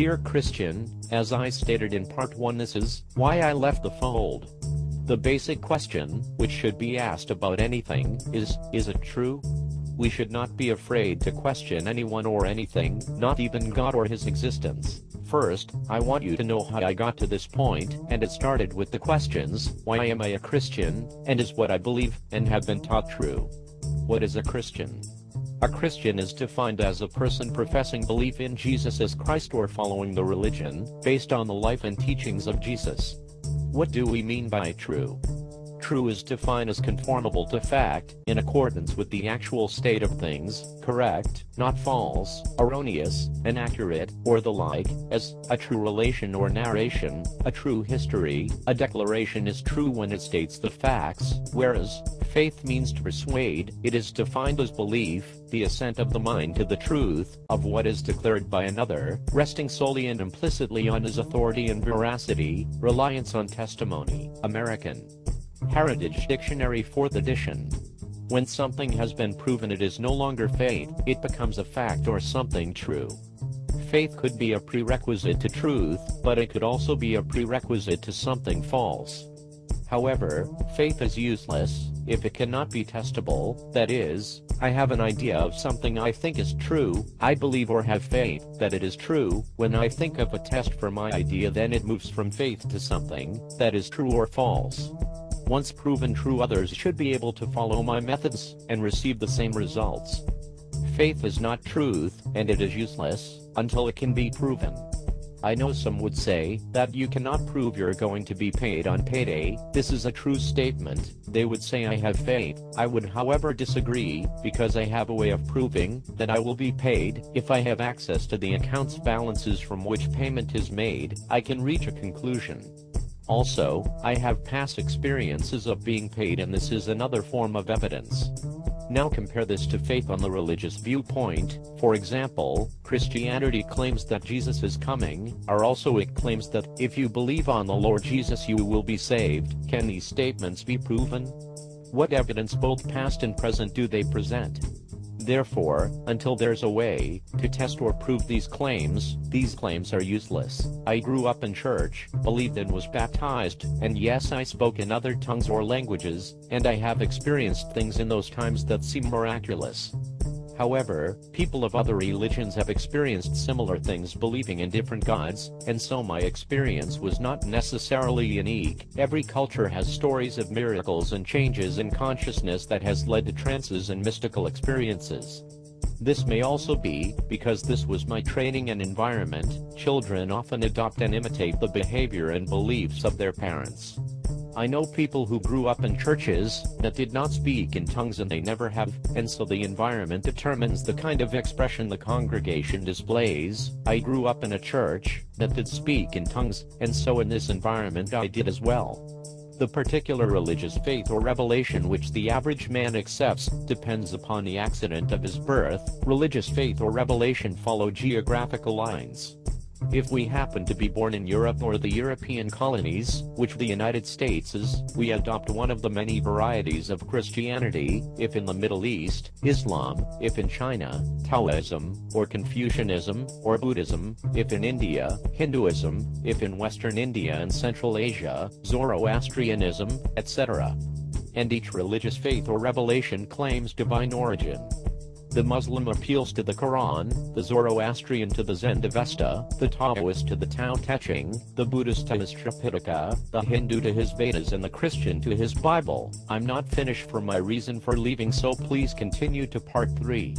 Dear Christian, as I stated in part 1, this is why I left the fold. The basic question, which should be asked about anything, is it true? We should not be afraid to question anyone or anything, not even God or his existence. First, I want you to know how I got to this point, and it started with the questions, why am I a Christian, and is what I believe and have been taught true? What is a Christian? A Christian is defined as a person professing belief in Jesus as Christ or following the religion based on the life and teachings of Jesus. What do we mean by true? True is defined as conformable to fact, in accordance with the actual state of things, correct, not false, erroneous, inaccurate, or the like, as a true relation or narration, a true history. A declaration is true when it states the facts, whereas faith means to persuade. It is defined as belief, the assent of the mind to the truth of what is declared by another, resting solely and implicitly on his authority and veracity, reliance on testimony. American Heritage Dictionary, 4th edition. When something has been proven it is no longer faith, it becomes a fact or something true. Faith could be a prerequisite to truth, but it could also be a prerequisite to something false. However, faith is useless if it cannot be testable. That is, I have an idea of something I think is true, I believe or have faith that it is true. When I think of a test for my idea, then it moves from faith to something that is true or false. Once proven true, others should be able to follow my methods and receive the same results. Faith is not truth, and it is useless until it can be proven. I know some would say that you cannot prove you're going to be paid on payday. This is a true statement. They would say I have faith. I would, however, disagree, because I have a way of proving that I will be paid. If I have access to the account's balances from which payment is made, I can reach a conclusion. Also, I have past experiences of being paid, and this is another form of evidence. Now compare this to faith on the religious viewpoint. For example, Christianity claims that Jesus is coming, or also it claims that if you believe on the Lord Jesus you will be saved. Can these statements be proven? What evidence, both past and present, do they present? Therefore, until there's a way to test or prove these claims are useless. I grew up in church, believed and was baptized, and yes, I spoke in other tongues or languages, and I have experienced things in those times that seem miraculous. However, people of other religions have experienced similar things, believing in different gods, and so my experience was not necessarily unique. Every culture has stories of miracles and changes in consciousness that has led to trances and mystical experiences. This may also be because this was my training and environment. Children often adopt and imitate the behavior and beliefs of their parents. I know people who grew up in churches that did not speak in tongues, and they never have, and so the environment determines the kind of expression the congregation displays. I grew up in a church that did speak in tongues, and so in this environment I did as well. The particular religious faith or revelation which the average man accepts depends upon the accident of his birth. Religious faith or revelation follow geographical lines. If we happen to be born in Europe or the European colonies, which the United States is, we adopt one of the many varieties of Christianity. If in the Middle East, Islam. If in China, Taoism, or Confucianism, or Buddhism. If in India, Hinduism. If in Western India and Central Asia, Zoroastrianism, etc. And each religious faith or revelation claims divine origin. The Muslim appeals to the Quran, the Zoroastrian to the Zend-Avesta, the Taoist to the Tao Te Ching, the Buddhist to his Tripitaka, the Hindu to his Vedas, and the Christian to his Bible. I'm not finished for my reason for leaving, so please continue to part 3.